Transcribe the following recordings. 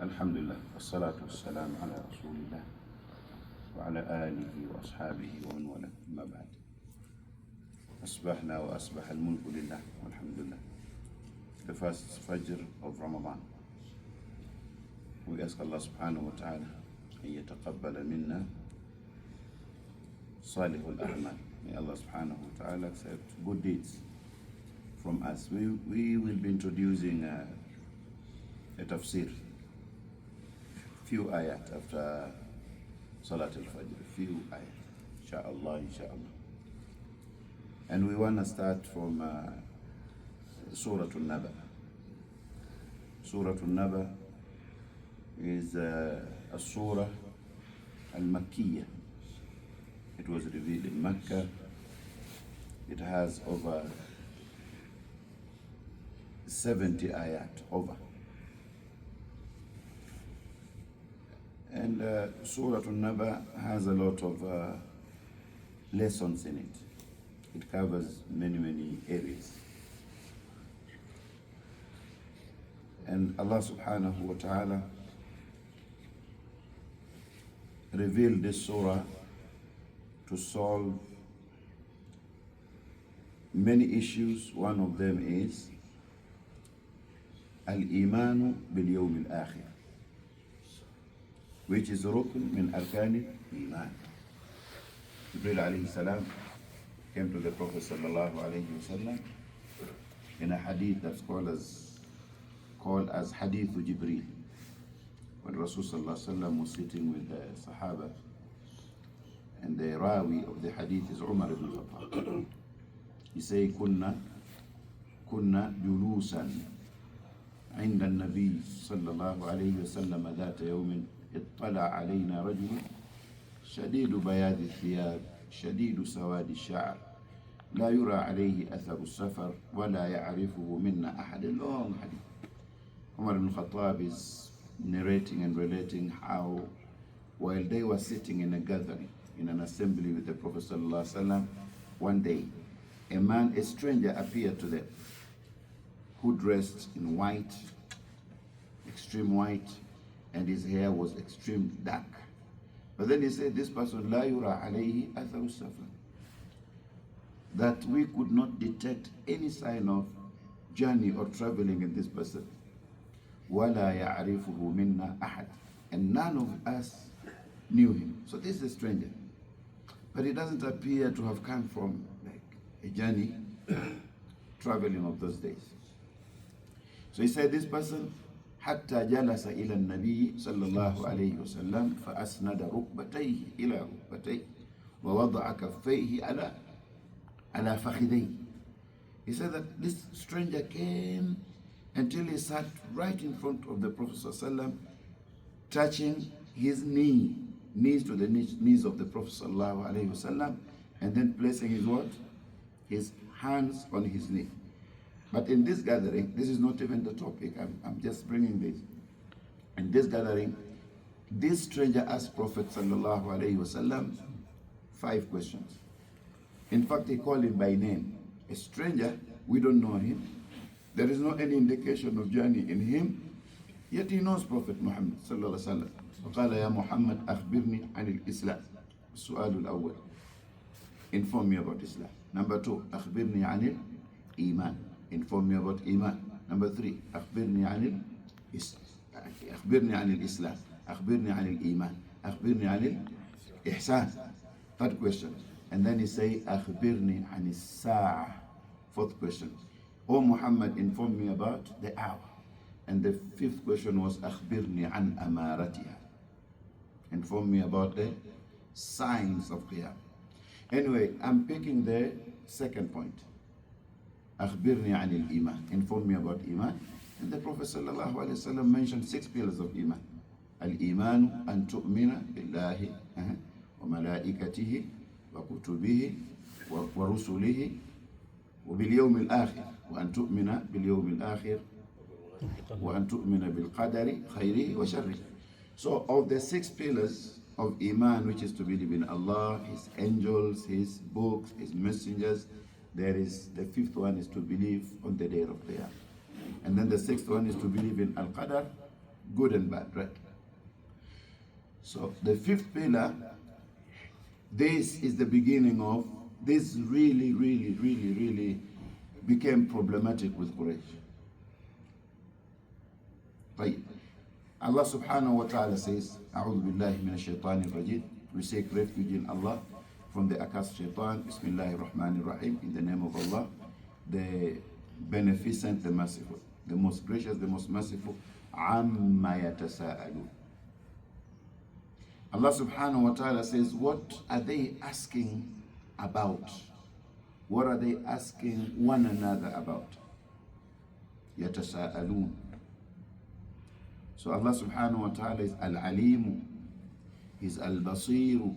الحمد لله والصلاة والسلام على رسول الله وعلى آله وأصحابه ومن والاه أما بعد. أصبحنا وأصبح الملك لله والحمد لله. The first Fajr of Ramadan. We ask Allah subhanahu wa ta'ala أن يتقبل منا صالح الأعمال. May Allah subhanahu wa ta'ala accept good deeds from us. We will be introducing a Tafseer, few ayat after Salat al-Fajr, few ayat, inshallah, inshallah. And we want to start from Surah Naba. Surah Naba is a surah al-Makkiyah. It was revealed in Mecca. It has over 70 ayat, over. And Surah Naba has a lot of lessons in it. It covers many areas. And Allah subhanahu wa ta'ala revealed this surah to solve many issues. One of them is al-imanu bil-yawm al-akhir, which is rukn min arkan al-iman. Jibril alayhi salam came to the Prophet sallallahu alayhi wasallam in a hadith that's called as Hadith Jibril. When Rasul sallallahu alayhi wasallam was sitting with the Sahaba, and the Rawi of the hadith is Umar ibn Khattab. He say, Kunna julusan عند النبي صلى الله عليه وسلم ذات يوم اطلع علينا رجل شديد بياض الثياب شديد سواد الشعر لا يرى عليه أثر السفر ولا يعرفه منا أحد. A long hadith. Umar ibn Khattab is narrating and relating how while they were sitting in a gathering, in an assembly with the Prophet ﷺ, one day a stranger appeared to them who dressed in white, extreme white, and his hair was extreme dark. But then he said, this person, لا يرى عليه أثر السفر, that we could not detect any sign of journey or traveling in this person. ولا يعرفه منا أحد, and none of us knew him. So this is a stranger, but he doesn't appear to have come from like a journey, traveling of those days. So he said, this person, حتى جلس إلى النبي صلى الله عليه وسلم فأسند ركبتيه إلى ركبتيه ووضع كفيه على فخذيه. He said that this stranger came until he sat right in front of the Prophet صلى الله عليه وسلم, touching his knees to the knees of the Prophet sallallahu alaihi wasallam, and then placing his what? His hands on his knee. But in this gathering, this is not even the topic. I'm just bringing this. In this gathering, this stranger asked Prophet sallallahu alaihi wasallam 5 questions. In fact, he called him by name. A stranger, we don't know him. There is no any indication of journey in him. Yet he knows Prophet Muhammad sallallahu alaihi wasallam. وقال يا محمد أخبرني عن الإسلام. السؤال الأول, inform me about Islam. Number 2, أخبرني عن الإيمان. Inform me about Iman. Number 3, أخبرني عن الإسلام. أخبرني عن الإيمان. أخبرني عن الإحسان. Third question. And then he say أخبرني عن الساعة. Fourth question. O Muhammad, inform me about the hour. And the 5th question was أخبرني عن أمارتها. Inform me about the signs of Qiyam. Anyway, I'm picking the second point. أخبرني عن الإيمان. Inform me about Iman. And the Prophet sallallahu alaihi wasallam mentioned 6 pillars of Iman. الإيمان أن تؤمن بالله وملائكته وكتبه ورسله وباليوم الآخر وأن تؤمن باليوم الآخر وأن تؤمن بالقدر خيره وشره. So of the 6 pillars of Iman, which is to believe in Allah, His angels, His books, His messengers, there is the 5th one is to believe on the day of Qiyam. And then the 6th one is to believe in Al-Qadar, good and bad, right? So the fifth pillar, this is the beginning of, this really became problematic with Quraysh. طيب. Allah subhanahu wa ta'ala says, أعوذ بالله من الشيطان الرجيم. We seek refuge in Allah from the accursed shaitan. Bismillahir Rahmanir Rahim. In the name of Allah, the beneficent, the merciful, the most gracious, the most merciful. عَمَّا يَتَسَاءَلُونَ. Allah subhanahu wa ta'ala says, what are they asking about? What are they asking one another about? يَتَسَاءَلُونَ. So Allah subhanahu wa ta'ala is Al-Alimu, He's Al-Basiru,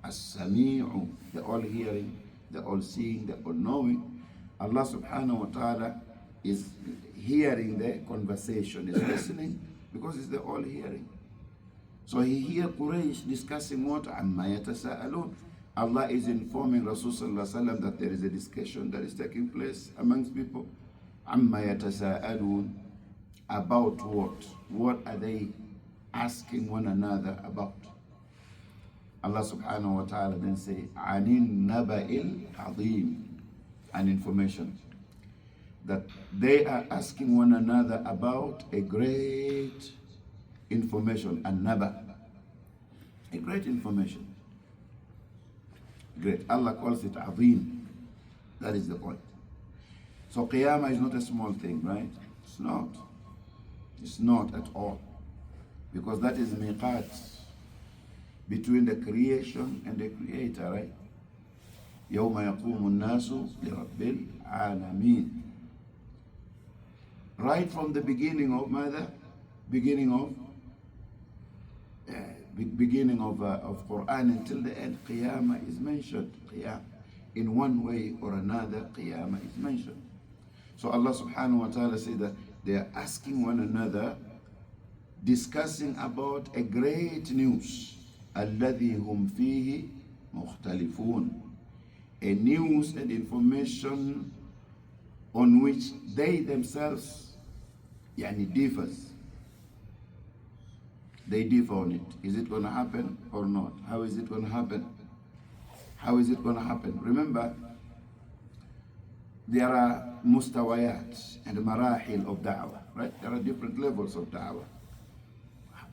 As-Sami'u, the all-hearing, the all-seeing, the all-knowing. Allah subhanahu wa ta'ala is hearing the conversation, is listening, because it's the all-hearing. So he hears Quraysh discussing what? عَمَّا يَتَسَاءَلُونَ. Allah is informing Rasul sallallahu alaihi wasallam that there is a discussion that is taking place amongst people. عَمَّا يَتَسَاءَلُونَ. About what? What are they asking one another about? Allah subhanahu wa ta'ala then say, عَنِ النَّبَإِ الْعَظِيمِ. An information that they are asking one another about a great information, Naba, a great information. Great. Allah calls it Azim. That is the point. So Qiyamah is not a small thing, right? It's not. It's not at all. Because that is miqat between the creation and the creator, right? يوم يقوم الناس لرب العالمين. Right from the beginning of mother, beginning of Qur'an until the end, Qiyamah is mentioned. Qiyamah. In one way or another, Qiyamah is mentioned. So Allah subhanahu wa ta'ala said that they are asking one another, discussing about a great news. الَّذِي هُمْ فِيهِ مُخْتَلِفُونَ. A news and information on which they themselves differs. They differ on it. Is it going to happen or not? How is it going to happen? How is it going to happen? Remember, there are mustawayat and marahil of da'wah, right? There are different levels of da'wah.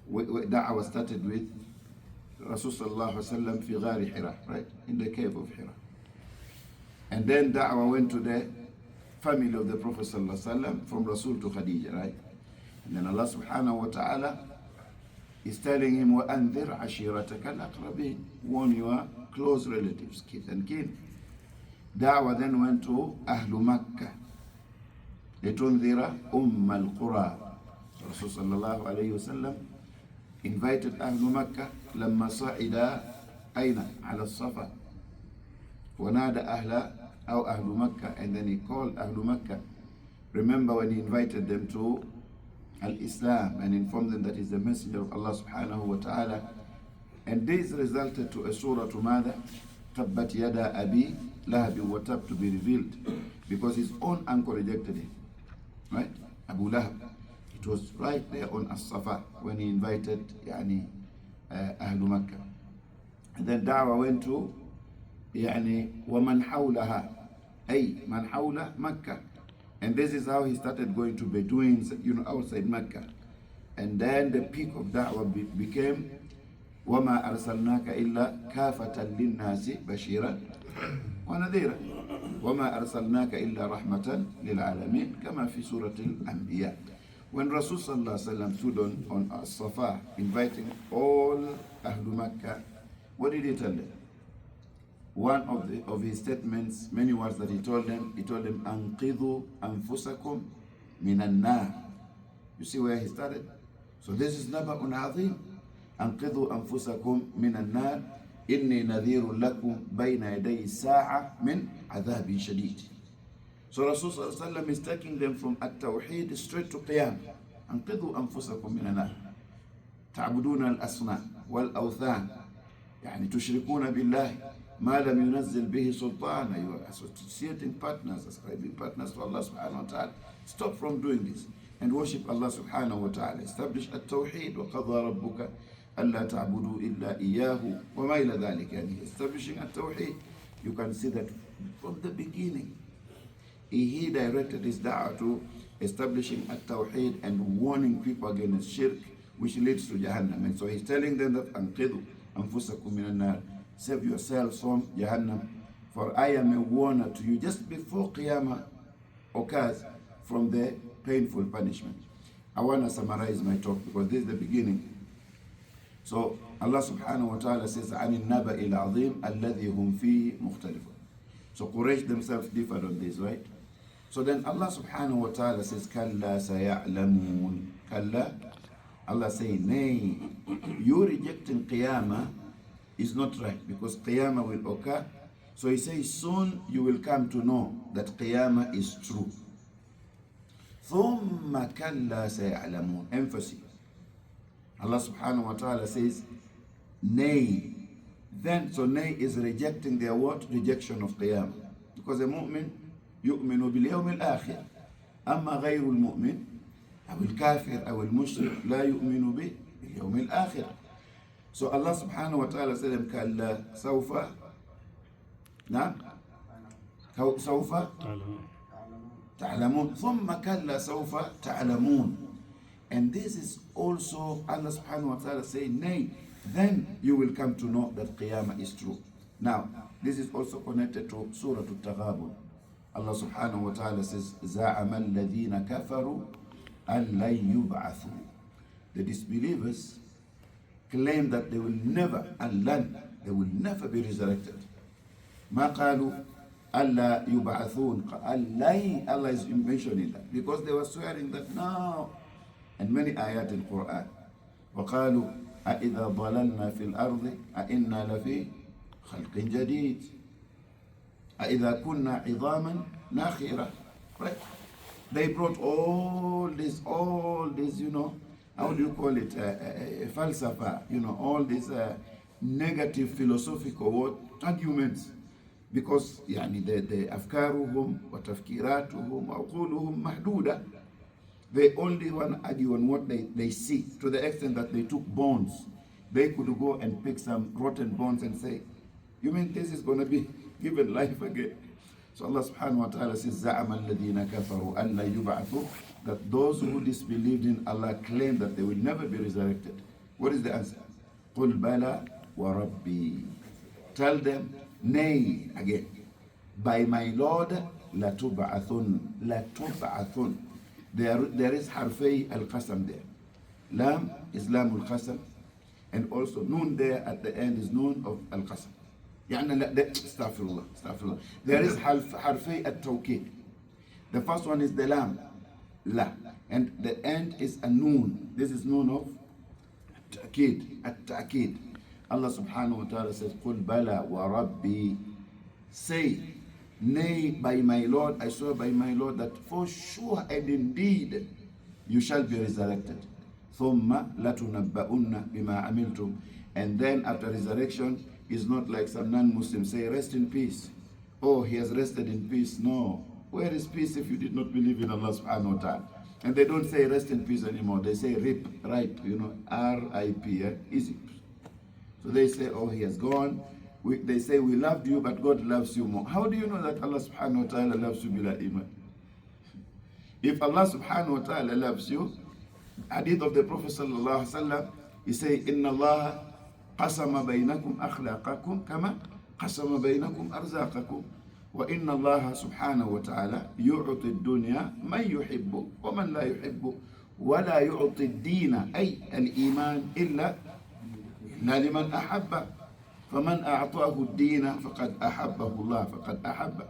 Da'wah started with Rasul sallallahu alaihi wasallam fi ghari Hira, right? In the cave of Hira. And then da'wah went to the family of the Prophet sallallahu alaihi wasallam from Rasul to Khadija, right? And then Allah subhanahu wa ta'ala is telling him, وَأَنذِرْ عَشِيرَتَكَ الْأَقْرَبِينَ. Warn your close relatives, kith and kin. Da'wah then went to Ahlu Makkah. لِتُنذِرَ أُمَّ الْقُرَى. Rasul sallallahu alayhi wasallam invited Ahlu Makkah لما صعد أين على الصفا ونادى أهل مكة, and then he called Ahlu Makkah. Remember when he invited them to Al-Islam and informed them that he's the messenger of Allah subhanahu wa ta'ala. And this resulted to a surah to mother, Tabbat Yada Abi Lahab wa Tab, to be revealed, because his own uncle rejected him, right? Abu Lahab. It was right there on As-Safa when he invited Ahlu Makkah. And then Da'wah went to وَمَنْ حَوْلَهَا, أي مَنْ حَوْلَ Makkah. And this is how he started going to Bedouins, outside Mecca. And then the peak of Da'wah became وَمَا أَرْسَلْنَاكَ إِلَّا كَافَةً لِلنَّاسِ بَشِيرًا وَنَذِيرًا وَمَا أَرْسَلْنَاكَ إِلَّا رَحْمَةً لِلْعَالَمِينَ كَمَا فِي سُورَةِ الْأَنْبِيَاءِ. When Rasul sallallahu alaihi wasallam stood on As-Safa inviting all Ahlu Makkah, what did he tell them? One of his statements, many words that he told them, أَنْقِذُوا أَنفُسَكُمْ مِنَ النَّارِ. You see where he started? So this is Naba'un Azim. أَنْقِذُوا أَنفُسَكُمْ مِنَ النَّارِ إِنِّي نَذِيرٌ لَكُمْ بَيْنَ يَدَيِ السَّاعَةِ مِنْ عَذَابٍ شَدِيدٍ. So Rasul sallallahu alaihi wasallam is taking them from At-Tawheed straight to Qiyam. أَنْقِذُوا أَنفُسَكُمْ مِنَ النَّارِ تعبدون الأصنام والأوثان تشركون بالله ما لم ينزل به سلطان. You are associating partners, ascribing partners to Allah subhanahu wa ta'ala. Stop from doing this. and worship Allah subhanahu wa ta'ala. Establish at-tawheed. وَقَضَى رَبُّكَ أَلَّا تَعْبُدُوا إِلَّا إِيَّاهُ وَمَا إِلَى ذَلِكَ. Yani establishing at-tawheed. You can see that from the beginning, he directed his da'wah to establishing at-tawheed and warning people against shirk, which leads to Jahannam. And so he's telling them that أَنْقِذُوا أَنفُسَكُم مِّنَ النَّارِ. Save yourselves from Jahannam, for I am a warner to you just before Qiyamah occurs from the painful punishment. I want to summarize my talk because this is the beginning. So Allah subhanahu wa ta'ala says عَنِ النَّبَإِ الْعَظِيمِ الَّذِي هُمْ فِيهِ مُخْتَلِفُونَ. So Quraysh themselves differed on this, right? So then Allah subhanahu wa ta'ala says كَلَّا سَيَعْلَمُونَ. Kalla, Allah say, nay, you rejecting Qiyamah is not right, because Qiyamah will occur. So he says soon you will come to know that Qiyamah is true. ثُمَّ كَلَّا سَيَعْلَمُونَ. Emphasis. Allah subhanahu wa ta'ala says, nay. Then, so nay is rejecting their what? Rejection of Qiyamah. Because a mu'min يؤمن باليوم الآخر. أما غير المؤمن أو الكافر أو المشرك لا يؤمن باليوم الآخر. So Allah subhanahu wa ta'ala said, كلا سوف نعم سوف تعلمون ثم كلا سوف تعلمون. And this is also Allah subhanahu wa ta'ala saying, nay, then you will come to know that Qiyamah is true. Now, this is also connected to Surah Al-Taghabun. Allah subhanahu wa ta'ala says, زَعَمَ الَّذِينَ كَفَرُوا أَن لَن يُبْعَثُوا. The disbelievers claim that they will never, they will never be resurrected. مَا قَالُوا أَلَّا يُبْعَثُونَ. Allah is mentioning that because they were swearing that no. And many ayat in Qur'an. وَقَالُوا أَإِذَا ضَلَلْنَا فِي الْأَرْضِ أَإِنَّا لَفِي خَلْقٍ جَدِيدٍ أَإِذَا كُنَّا عِظَامًا نَخِرًا. Right? They brought all this, how do you call it, falsafa, all these negative philosophical arguments. Because the أفكارهم وتفكيراتهم وعقولهم محدودة. They only want to argue on what they see, to the extent that they took bones. They could go and pick some rotten bones and say, you mean this is going to be given life again? So Allah subhanahu wa ta'ala says, زَعَمَ الَّذِينَ كَفَرُوا أَن لَّن يُبْعَثُوا. That those who disbelieved in Allah claim that they will never be resurrected. What is the answer? قُلْ بَلَى وَرَبِّي. Tell them, nay, again, by my Lord, لَتُبْعَثُنْ. لَتُبْعَثُنْ. There is harfay al-qasam there. Lam is lam al-qasam, and also noon there at the end is noon of al-qasam. Astaghfirullah. There is harfay al-tawkid. The first one is the lam, la, and the end is a noon. This is noon of at-ta'kid. Allah subhanahu wa ta'ala says, قُلْ بَلَى وَرَبِّي. Say, nay, by my Lord, I swear by my Lord that for sure and indeed you shall be resurrected. ثُمَّ لَتُنَبَّؤُنَّ بِمَا عَمِلْتُمْ. And then after resurrection, is not like some non-Muslims say, rest in peace. Oh, he has rested in peace. No. Where is peace if you did not believe in Allah subhanahu wa ta'ala? And they don't say rest in peace anymore. They say ripe, R-I-P, easy. So they say, oh, he has gone. They say, we loved you, but God loves you more. How do you know that Allah subhanahu wa ta'ala loves you bila iman? If Allah subhanahu wa ta'ala loves you, hadith of the Prophet sallallahu alaihi wasallam, he say, inna Allah qasama baynakum akhlaqakum kama qasama baynakum arzaqakum. Wa inna Allah subhanahu wa ta'ala yu'ti ad-dunya man yuhibbu wa man la yuhibbu wa la yu'ti ad-dina ay al-iman illa liman ahabba. فَمَنْ أَعْطَاهُ الدِّينَ فَقَدْ أَحَبَّهُ اللَّهُ فَقَدْ أَحَبَّ.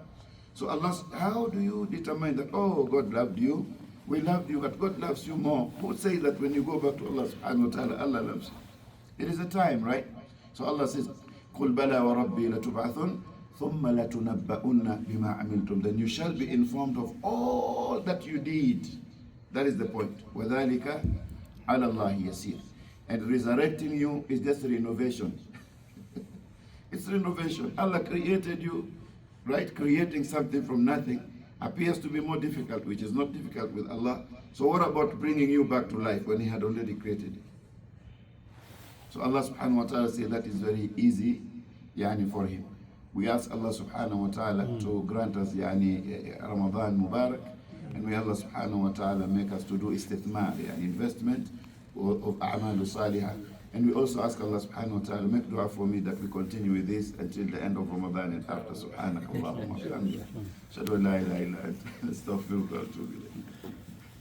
So Allah, how do you determine that, oh, God loved you, we loved you, but God loves you more? Who say that when you go back to Allah subhanahu wa ta'ala, Allah loves you? It is a time, right? So Allah says, قُلْ بَلَى وَرَبِّي لَتُبْعَثُنْ ثُمَّ لَتُنَبَّؤُنَّ بِمَا عَمِلْتُمْ. Then you shall be informed of all that you did. That is the point. وَذَلِكَ عَلَى اللَّهِ يَسِيرٌ. And resurrecting you is just renovation. It's renovation. Allah created you, right? Creating something from nothing appears to be more difficult, which is not difficult with Allah. So what about bringing you back to life when He had already created it? So Allah subhanahu wa ta'ala said that is very easy for Him. We ask Allah subhanahu wa ta'ala to grant us Ramadan Mubarak, and may Allah subhanahu wa ta'ala make us to do istithmar, investment of a'malu salihah. And we also ask Allah subhanahu wa ta'ala, make dua for me that we continue with this until the end of Ramadan and after. Subhanakallahumma wa bihamdika, ashhadu an la ilaha illa anta, astaghfiruka wa atubu ilayk.